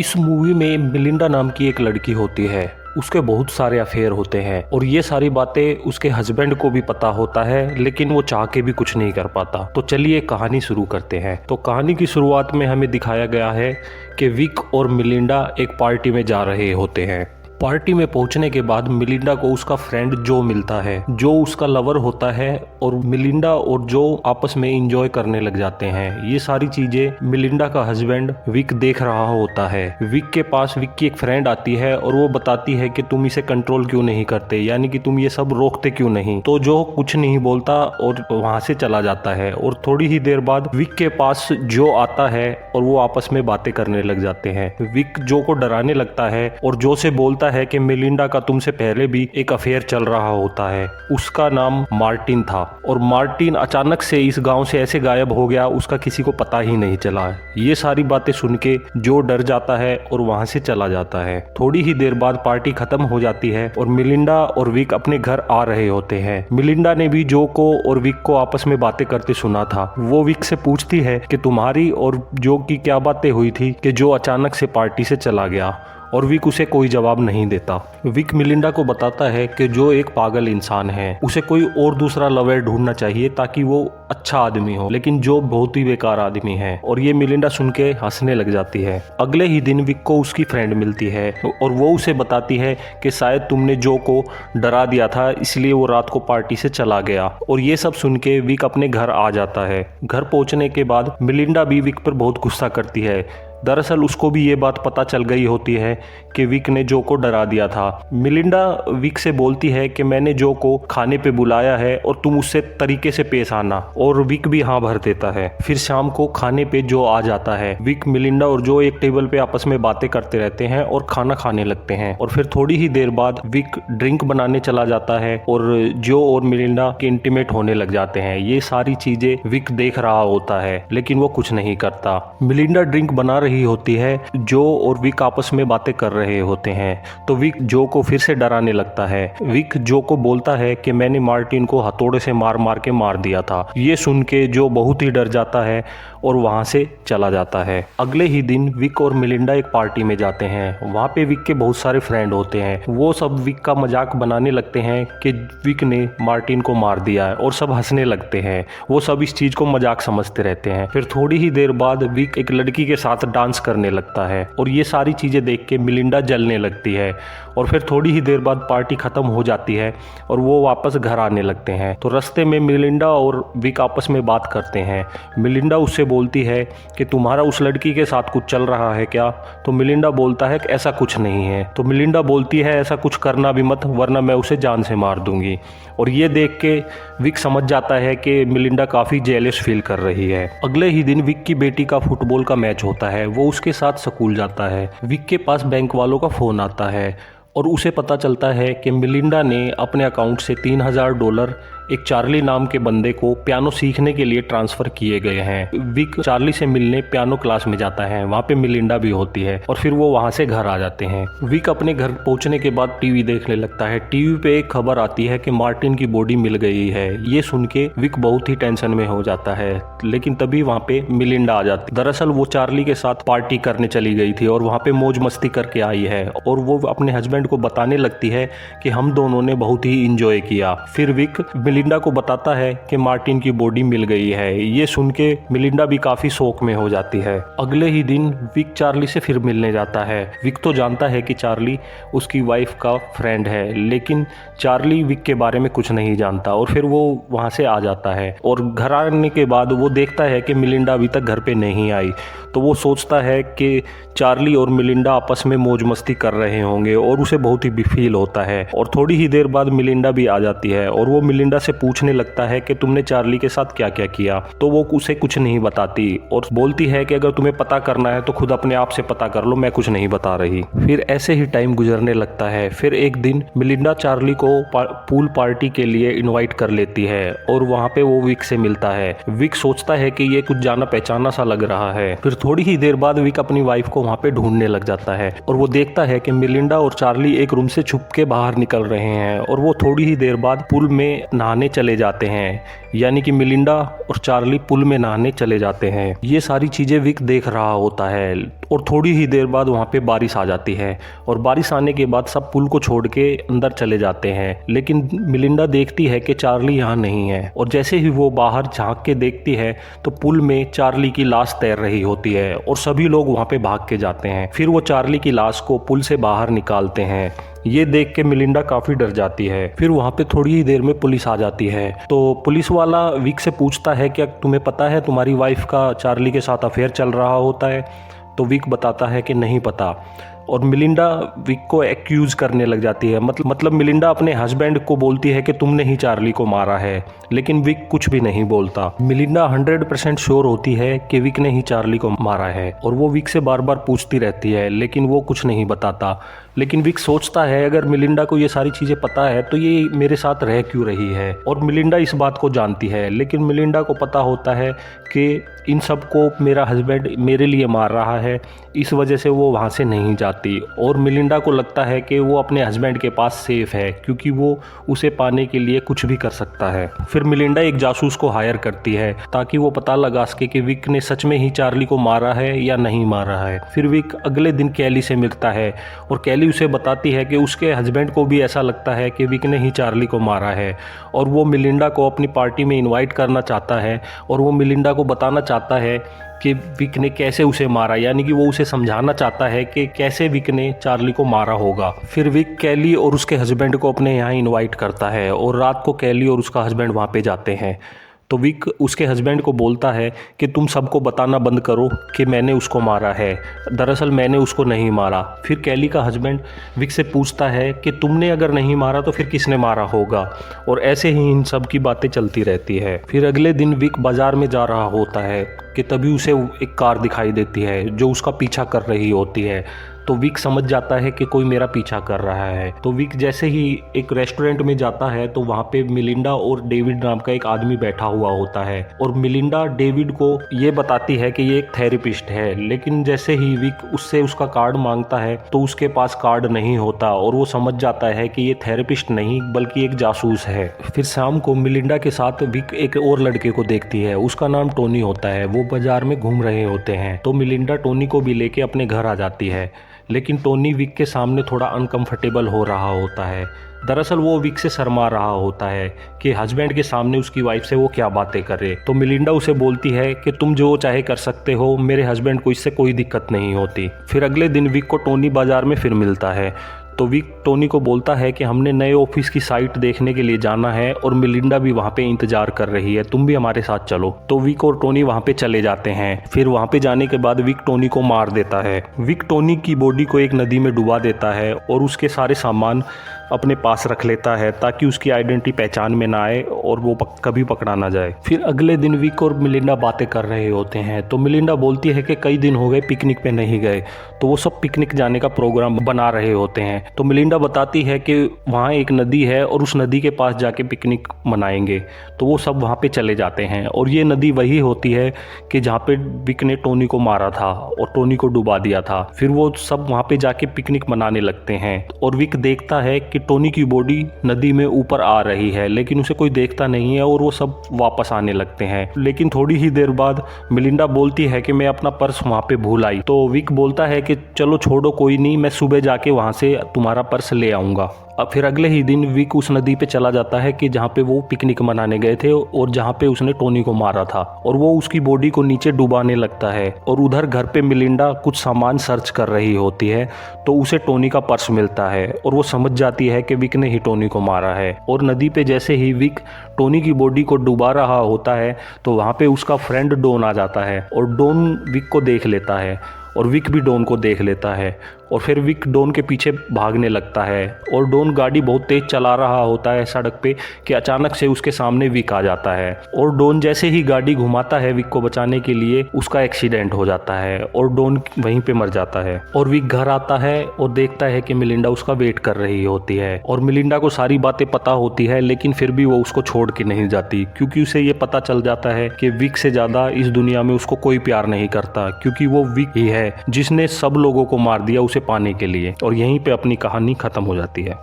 इस मूवी में मिलिंडा नाम की एक लड़की होती है। उसके बहुत सारे अफेयर होते हैं और ये सारी बातें उसके हस्बैंड को भी पता होता है, लेकिन वो चाह के भी कुछ नहीं कर पाता। तो चलिए कहानी शुरू करते हैं। तो कहानी की शुरुआत में हमें दिखाया गया है कि विक और मिलिंडा एक पार्टी में जा रहे होते हैं। पार्टी में पहुंचने के बाद मिलिंडा को उसका फ्रेंड जो मिलता है, जो उसका लवर होता है, और मिलिंडा और जो आपस में एंजॉय करने लग जाते हैं। ये सारी चीजें मिलिंडा का हस्बैंड विक देख रहा होता है। विक के पास विक की एक फ्रेंड आती है और वो बताती है कि तुम इसे कंट्रोल क्यों नहीं करते, यानी कि तुम ये सब रोकते क्यों नहीं। तो जो कुछ नहीं बोलता और वहां से चला जाता है। और थोड़ी ही देर बाद विक के पास जो आता है और वो आपस में बातें करने लग जाते हैं। विक जो को डराने लगता है और जो से बोलता है कि मिलिंडा का तुमसे पहले भी एक अफेयर चल रहा होता है। उसका नाम मार्टिन था और मार्टिन अचानक से इस गांव से ऐसे गायब हो गया, उसका किसी को पता ही नहीं चला। ये सारी बातें सुन के जो डर जाता है और वहां से चला जाता है। थोड़ी ही देर बाद पार्टी खत्म हो जाती है और मिलिंडा और विक अपने घर आ रहे होते हैं। मिलिंडा ने भी जो को और विक को आपस में बातें करते सुना था। वो विक से पूछती है कि तुम्हारी और जो की क्या बातें हुई थी कि जो अचानक से पार्टी से चला गया, और विक उसे कोई जवाब नहीं देता। विक मिलिंडा को बताता है कि जो एक पागल इंसान है उसे कोई और दूसरा लवर ढूंढना चाहिए ताकि वो अच्छा आदमी हो, लेकिन जो बहुत ही बेकार आदमी है। और ये मिलिंडा सुन के हंसने लग जाती है। अगले ही दिन विक को उसकी फ्रेंड मिलती है और वो उसे बताती है कि शायद तुमने जो को डरा दिया था, इसलिए वो रात को पार्टी से चला गया। और ये सब सुन के विक अपने घर आ जाता है। घर पहुंचने के बाद मिलिंडा भी विक पर बहुत गुस्सा करती है। दरअसल उसको भी ये बात पता चल गई होती है कि विक ने जो को डरा दिया था। मिलिंडा विक से बोलती है कि मैंने जो को खाने पे बुलाया है और तुम उससे तरीके से पेश आना, और विक भी हाँ भर देता है। फिर शाम को खाने पे जो आ जाता है। विक, मिलिंडा और जो एक टेबल पे आपस में बातें करते रहते हैं और खाना खाने लगते हैं। और फिर थोड़ी ही देर बाद विक ड्रिंक बनाने चला जाता है और जो और मिलिंडा के इंटीमेट होने लग जाते हैं। ये सारी चीजें विक देख रहा होता है, लेकिन वो कुछ नहीं करता। मिलिंडा ड्रिंक बना रही होती है, जो और विक आपस में बातें कर रहे होते हैं। तो विक जो को फिर से डराने लगता है। विक जो को बोलता है कि मैंने मार्टिन को हथौड़े से मार मार के मार दिया था। ये सुन के जो बहुत ही डर जाता है और वहां से चला जाता है। अगले ही दिन विक और मिलिंडा एक पार्टी में जाते हैं। वहां पे विक के बहुत सारे फ्रेंड होते हैं। वो सब विक का मजाक बनाने लगते हैं कि विक ने मार्टिन को मार दिया है, और सब हंसने लगते हैं। वो सब इस चीज को मजाक समझते रहते हैं। फिर थोड़ी ही देर बाद विक एक लड़की के साथ डांस करने लगता है और ये सारी चीजें देख के मिलिंडा जलने लगती है। और फिर थोड़ी ही देर बाद पार्टी खत्म हो जाती है और वो वापस घर आने लगते हैं। तो रास्ते में मिलिंडा और विक आपस में बात करते हैं। मिलिंडा उससे बोलती है कि तुम्हारा उस लड़की के साथ कुछ चल रहा है क्या? तो मिलिंडा बोलता है कि ऐसा कुछ नहीं है। तो मिलिंडा बोलती है ऐसा कुछ करना भी मत, वरना मैं उसे जान से मार दूंगी। और ये देख के विक समझ जाता है कि मिलिंडा काफी जेलस फील कर रही है। अगले ही दिन विक की बेटी का फुटबॉल का मैच होता है। वो उसके साथ स्कूल जाता है। विक के पास बैंक वालों का फोन आता है और उसे पता चलता है कि मिलिंडा ने अपने अकाउंट से $3000 एक चार्ली नाम के बंदे को पियानो सीखने के लिए ट्रांसफर किए गए हैं। विक चार्ली से मिलने पियानो क्लास में जाता है। वहाँ पे मिलिंडा भी होती है और फिर वो वहाँ से घर आ जाते हैं। विक अपने घर पहुँचने के बाद टीवी देखने लगता है। टीवी पे एक खबर आती है कि मार्टिन की बॉडी मिल गई है। ये सुन के विक बहुत ही टेंशन में हो जाता है, लेकिन तभी वहाँ पे मिलिंडा आ जाती। दरअसल वो चार्ली के साथ पार्टी करने चली गई थी और वहाँ पे मौज मस्ती करके आई है, और वो अपने हस्बैंड को बताने लगती है कि हम दोनों ने बहुत ही इंजॉय किया। फिर विक मिलिंडा को बताता है कि मार्टिन की बॉडी मिल गई है। ये सुन के मिलिंडा भी काफी शौक में हो जाती है। अगले ही दिन विक चार्ली से फिर मिलने जाता है। विक तो जानता है कि चार्ली उसकी वाइफ का फ्रेंड है, लेकिन चार्ली विक के बारे में कुछ नहीं जानता। और फिर वो वहां से आ जाता है और घर आने के बाद वो देखता है कि मिलिंडा अभी तक घर पे नहीं आई। तो वो सोचता है कि चार्ली और मिलिंडा आपस में मौज मस्ती कर रहे होंगे और उसे बहुत ही फील होता है। और थोड़ी ही देर बाद मिलिंडा भी आ जाती है और वो मिलिंडा से पूछने लगता है कि तुमने चार्ली के साथ क्या क्या किया। तो वो उसे कुछ नहीं बताती और बोलती है कि अगर तुम्हें पता करना है तो खुद अपने आप से पता कर लो, मैं कुछ नहीं बता रही। फिर ऐसे ही टाइम गुजरने लगता है। फिर एक दिन मिलिंडा चार्ली को पूल पार्टी के लिए इनवाइट कर लेती है और वहाँ पे वो विक से मिलता है। विक सोचता है कि ये कुछ जाना पहचाना सा लग रहा है। फिर थोड़ी ही देर बाद विक अपनी वाइफ को वहाँ पे ढूंढने लग जाता है और वो देखता है कि मिलिंडा और चार्ली एक रूम से छुप के बाहर निकल रहे हैं और वो थोड़ी ही देर बाद पूल में नहा नहाने चले जाते हैं, यानी कि मिलिंडा और चार्ली पुल में नहाने चले जाते हैं। ये सारी चीज़ें विक देख रहा होता है और थोड़ी ही देर बाद वहाँ पे बारिश आ जाती है और बारिश आने के बाद सब पुल को छोड़ के अंदर चले जाते हैं। लेकिन मिलिंडा देखती है कि चार्ली यहाँ नहीं है और जैसे ही वो बाहर झांक के देखती है तो पुल में चार्ली की लाश तैर रही होती है और सभी लोग वहाँ पे भाग के जाते हैं। फिर वो चार्ली की लाश को पुल से बाहर निकालते हैं। ये देख के मिलिंडा काफ़ी डर जाती है। फिर वहाँ पे थोड़ी ही देर में पुलिस आ जाती है। तो पुलिस वाला विक से पूछता है क्या तुम्हें पता है तुम्हारी वाइफ का चार्ली के साथ अफेयर चल रहा होता है? तो विक बताता है कि नहीं पता और मिलिंडा विक को एक्यूज करने लग जाती है। मतलब मिलिंडा अपने हस्बैंड को बोलती है कि तुमने ही चार्ली को मारा है, लेकिन विक कुछ भी नहीं बोलता। मिलिंडा 100% श्योर होती है कि विक ने ही चार्ली को मारा है और वो विक से बार बार पूछती रहती है, लेकिन वो कुछ नहीं बताता। लेकिन विक सोचता है अगर मिलिंडा को ये सारी चीज़ें पता है तो ये मेरे साथ रह क्यों रही है, और मिलिंडा इस बात को जानती है। लेकिन मिलिंडा को पता होता है कि इन सब को मेरा हस्बैंड मेरे लिए मार रहा है, इस वजह से वो वहाँ से नहीं जाती। और मिलिंडा को लगता है कि वो अपने हस्बैंड के पास सेफ है क्योंकि वो उसे पाने के लिए कुछ भी कर सकता है। फिर मिलिंडा एक जासूस को हायर करती है ताकि वो पता लगा सके कि विक ने सच में ही चार्ली को मारा है या नहीं मारा है। फिर विक अगले दिन कैली से मिलता है और कैली उसे बताती है कि उसके हस्बैंड को भी ऐसा लगता है कि विक ने ही चार्ली को मारा है और वो मिलिंडा को अपनी पार्टी में इनवाइट करना चाहता है और वो मिलिंडा को बताना चाहता है कि विक ने कैसे उसे मारा, यानी कि वो उसे समझाना चाहता है कि कैसे विक ने चार्ली को मारा होगा। फिर विक कैली और उसके हस्बैंड को अपने यहाँ इनवाइट करता है और रात को कैली और उसका हस्बैंड वहाँ पे जाते हैं। तो विक उसके हस्बैंड को बोलता है कि तुम सबको बताना बंद करो कि मैंने उसको मारा है, दरअसल मैंने उसको नहीं मारा। फिर कैली का हस्बैंड विक से पूछता है कि तुमने अगर नहीं मारा तो फिर किसने मारा होगा, और ऐसे ही इन सब की बातें चलती रहती है। फिर अगले दिन विक बाजार में जा रहा होता है कि तभी उसे एक कार दिखाई देती है जो उसका पीछा कर रही होती है। तो विक समझ जाता है कि कोई मेरा पीछा कर रहा है। तो विक जैसे ही एक रेस्टोरेंट में जाता है तो वहाँ पे मिलिंडा और डेविड नाम का एक आदमी बैठा हुआ होता है और मिलिंडा डेविड को ये बताती है कि ये एक थेरेपिस्ट है। लेकिन जैसे ही विक उससे उसका कार्ड मांगता है तो उसके पास कार्ड नहीं होता और वो समझ जाता है कि ये थेरेपिस्ट नहीं बल्कि एक जासूस है। फिर शाम को मिलिंडा के साथ विक एक और लड़के को देखती है, उसका नाम टोनी होता है। वो बाजार में घूम रहे होते हैं तो मिलिंडा टोनी को भी लेके अपने घर आ जाती है। लेकिन टोनी विक के सामने थोड़ा अनकंफर्टेबल हो रहा होता है। दरअसल वो विक से शर्मा रहा होता है कि हस्बैंड के सामने उसकी वाइफ से वो क्या बातें करे। तो मिलिंडा उसे बोलती है कि तुम जो चाहे कर सकते हो, मेरे हस्बैंड को इससे कोई दिक्कत नहीं होती। फिर अगले दिन विक को टोनी बाजार में फिर मिलता है तो विक टोनी को बोलता है कि हमने नए ऑफिस की साइट देखने के लिए जाना है और मिलिंडा भी वहाँ पे इंतजार कर रही है, तुम भी हमारे साथ चलो। तो विक और टोनी वहाँ पे चले जाते हैं। फिर वहाँ पे जाने के बाद विक टोनी को मार देता है। विक टोनी की बॉडी को एक नदी में डुबा देता है और उसके सारे सामान अपने पास रख लेता है ताकि उसकी आइडेंटिटी पहचान में ना आए और वो कभी पकड़ा ना जाए। फिर अगले दिन विक और मिलिंडा बातें कर रहे होते हैं तो मिलिंडा बोलती है कि कई दिन हो गए पिकनिक पे नहीं गए। तो वो सब पिकनिक जाने का प्रोग्राम बना रहे होते हैं। तो मिलिंडा बताती है कि वहाँ एक नदी है और उस नदी के पास जाके पिकनिक मनाएंगे। तो वो सब वहाँ पे चले जाते हैं और ये नदी वही होती है कि जहाँ पे विक ने टोनी को मारा था और टोनी को डुबा दिया था। फिर वो सब वहाँ पे जाके पिकनिक मनाने लगते हैं और विक देखता है कि टोनी की बॉडी नदी में ऊपर आ रही है, लेकिन उसे कोई देखता नहीं है और वो सब वापस आने लगते हैं। लेकिन थोड़ी ही देर बाद मिलिंडा बोलती है कि मैं अपना पर्स वहाँ पे भूल आई। तो विक बोलता है कि चलो छोड़ो कोई नहीं, मैं सुबह जाके वहाँ से तुम्हारा पर्स ले आऊँगा। अब फिर अगले ही दिन विक उस नदी पे चला जाता है कि जहाँ पे वो पिकनिक मनाने गए थे और जहाँ पे उसने टोनी को मारा था, और वो उसकी बॉडी को नीचे डुबाने लगता है। और उधर घर पे मिलिंडा कुछ सामान सर्च कर रही होती है तो उसे टोनी का पर्स मिलता है और वो समझ जाती है कि विक ने ही टोनी को मारा है। और नदी पे जैसे ही विक टोनी की बॉडी को डुबा रहा होता है तो वहाँ पे उसका फ्रेंड डॉन आ जाता है और डॉन विक को देख लेता है और विक भी डॉन को देख लेता है और फिर विक डॉन के पीछे भागने लगता है। और डॉन गाड़ी बहुत तेज चला रहा होता है सड़क पे कि अचानक से उसके सामने विक आ जाता है और डॉन जैसे ही गाड़ी घुमाता है विक को बचाने के लिए, उसका एक्सीडेंट हो जाता है और डॉन वहीं पे मर जाता है। और विक घर आता है और देखता है कि मिलिंडा उसका वेट कर रही होती है और मिलिंडा को सारी बातें पता होती है, लेकिन फिर भी वो उसको छोड़ के नहीं जाती क्योंकि उसे ये पता चल जाता है कि विक से ज़्यादा इस दुनिया में उसको कोई प्यार नहीं करता, क्योंकि वो विक ही है जिसने सब लोगों को मार दिया उसे पाने के लिए। और यहीं पे अपनी कहानी खत्म हो जाती है।